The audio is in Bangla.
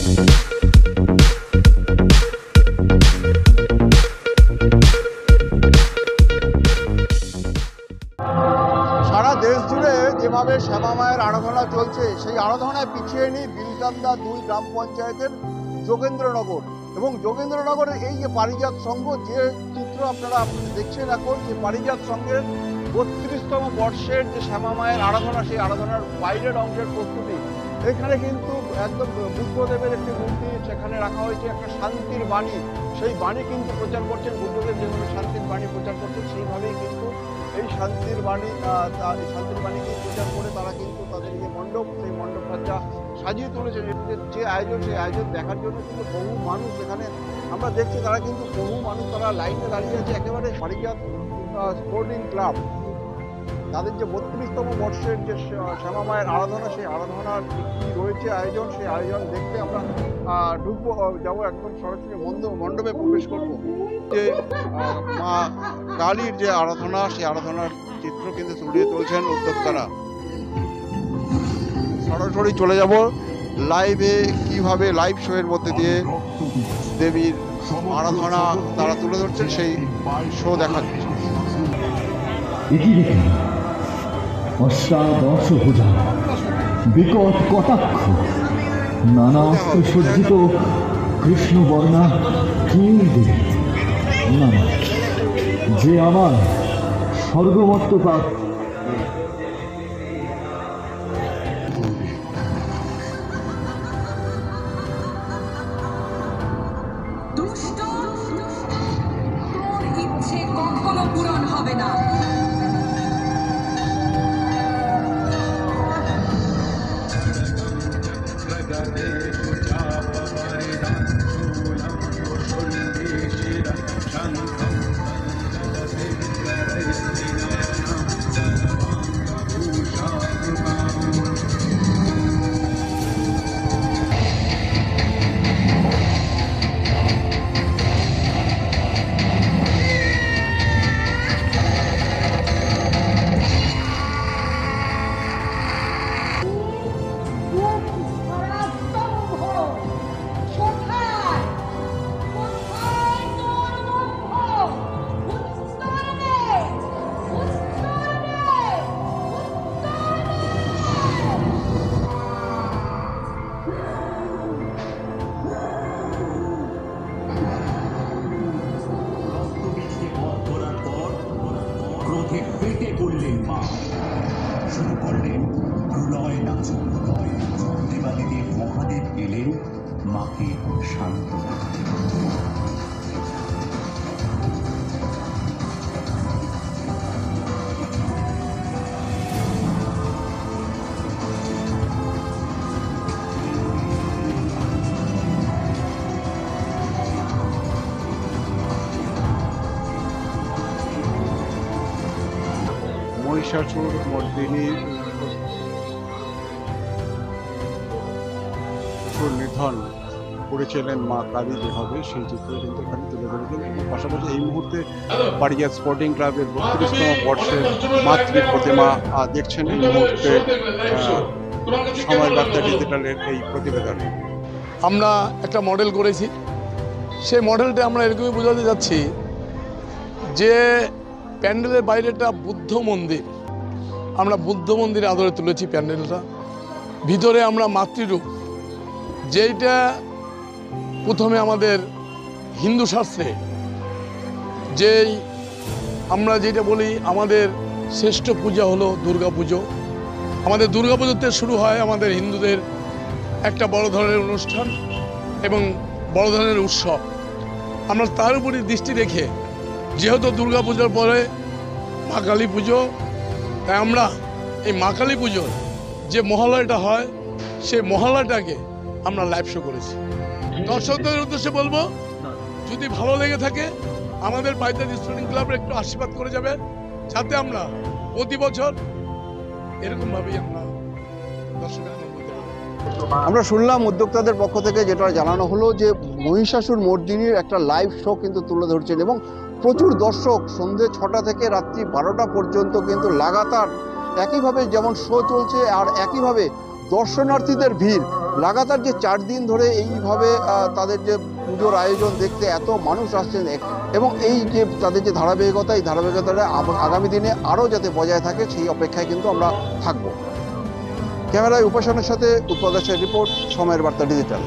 সারা দেশ জুড়ে যেভাবে শ্যামা মায়ের আরাধনা চলছে, সেই আরাধনায় পিছিয়ে নেই বিলকান্দা ২ গ্রাম পঞ্চায়েতের যোগেন্দ্রনগর। এবং যোগেন্দ্রনগরের এই যে পারিজাত সংঘ, যে চিত্র আপনারা দেখছেন এখন, যে পারিজাত সংঘের ৩২তম বর্ষের যে শ্যামা মায়ের আরাধনা, সেই আরাধনার বাইরের অংশের প্রস্তুতি। এখানে কিন্তু একদম বুদ্ধদেবের একটি মূর্তি সেখানে রাখা হয়েছে, একটা শান্তির বাণী, সেই বাণী কিন্তু প্রচার করছেন বুদ্ধদেব। যেভাবে শান্তির বাণী প্রচার করছেন, সেইভাবেই কিন্তু এই শান্তির বাণী প্রচার করে তারা কিন্তু তাদের যে মণ্ডপ, সেই মণ্ডপ সজ্জা সাজিয়ে তুলেছে। যে আয়োজন, সেই আয়োজন দেখার জন্য কিন্তু বহু মানুষ এখানে আমরা দেখছি, তারা কিন্তু বহু মানুষ তারা লাইনে দাঁড়িয়ে আছে। একেবারে পারিজাত স্পোর্টিং ক্লাব তাদের যে ৩২তম বর্ষের যে শ্যামা মায়ের আরাধনা, সেই আরাধনার কি রয়েছে আয়োজন, সেই আয়োজন দেখতে আমরা ঢুকবো, যাবো একদম সরাসরি মণ্ডপে প্রবেশ করবো। যে মা কালীর যে আরাধনা, সেই আরাধনার চিত্র কিন্তু তুলিয়ে তুলছেন উদ্যোক্তারা। সরাসরি চলে যাব লাইভে, কিভাবে লাইভ শো এর মধ্যে দিয়ে দেবীর আরাধনা তারা তুলে ধরছেন, সেই শো দেখার জন্য। অষ্টাদশভুজা বিকট কটাক্ষ নানা অস্ত্র সজ্জিত কৃষ্ণবর্ণা কি দেবী, যে আমার স্বর্গমত্ততা দুষ্ট, তোর ইচ্ছে কখনো পূরণ হবে না। পেটে পড়লেন মা, শুরু করলেন প্রলয় নাচন। দেবাদিদেব মহাদেব এলেন মাকে শান্ত। মহিষাসুর মর্দিনীর নিধন করেছিলেন মা কালী, যে হবে সেই চিত্র কিন্তু এখানে তুলে ধরেছেন। এবং পাশাপাশি এই মুহূর্তে পারিজাত স্পোর্টিং ক্লাবের ৩২তম বর্ষের মাতৃ প্রতিমা দেখছেন এই মুহূর্তে সময় বার্তা ডিজিটালের এই প্রতিবেদনে। আমরা একটা মডেল করেছি, সেই মডেলটা আমরা এরকমই বোঝাতে যাচ্ছি যে প্যান্ডেলের বাইরে একটা বুদ্ধ মন্দির, আমরা বুদ্ধ মন্দির আদরে তুলেছি প্যান্ডেলটা। ভিতরে আমরা মাতৃরূপ, যেইটা প্রথমে আমাদের হিন্দু শাস্ত্রে যেই আমরা যেটা বলি, আমাদের শ্রেষ্ঠ পূজা হলো দুর্গা পুজো। আমাদের দুর্গা পুজোতে শুরু হয় আমাদের হিন্দুদের একটা বড় ধরনের অনুষ্ঠান এবং বড় ধরনের উৎসব। আমরা তার উপরই দৃষ্টি রেখে, যেহেতু দুর্গা পুজোর পরে মা কালী পুজো, তাই আমরা এই মা কালী পুজোর যে মহালয়াটা হয়, সেই মহালয়াটাকে আমরা লাইভ শো করেছি। দর্শকদের উদ্দেশ্যে বলবো, যদি ভালো লেগে থাকে আমাদের পারিজাত স্পোর্টিং ক্লাবের একটু আশীর্বাদ করে যাবে, যাতে আমরা প্রতি বছর এরকমভাবেই আমরা দর্শকের আমরা শুনলাম উদ্যোক্তাদের পক্ষ থেকে যেটা জানানো হলো যে মহিষাসুর মর্দিনীর একটা লাইভ শো কিন্তু তুলে ধরছেন এবং প্রচুর দর্শক সন্ধ্যে ৬টা থেকে রাত্রি ১২টা পর্যন্ত কিন্তু লাগাতার একইভাবে যেমন শো চলছে, আর একইভাবে দর্শনার্থীদের ভিড় লাগাতার যে 4 দিন ধরে এইভাবে তাদের যে পুজোর আয়োজন দেখতে এত মানুষ আসছেন এবং এই যে তাদের যে ধারাবাহিকতা, এই ধারাবাহিকতাটা আগামী দিনে আরও যাতে বজায় থাকে সেই অপেক্ষায় কিন্তু আমরা থাকবো। ক্যামেরায় উপাসনের সাথে উৎপল দাসের রিপোর্ট, সময়ের বার্তা ডিজিটাল।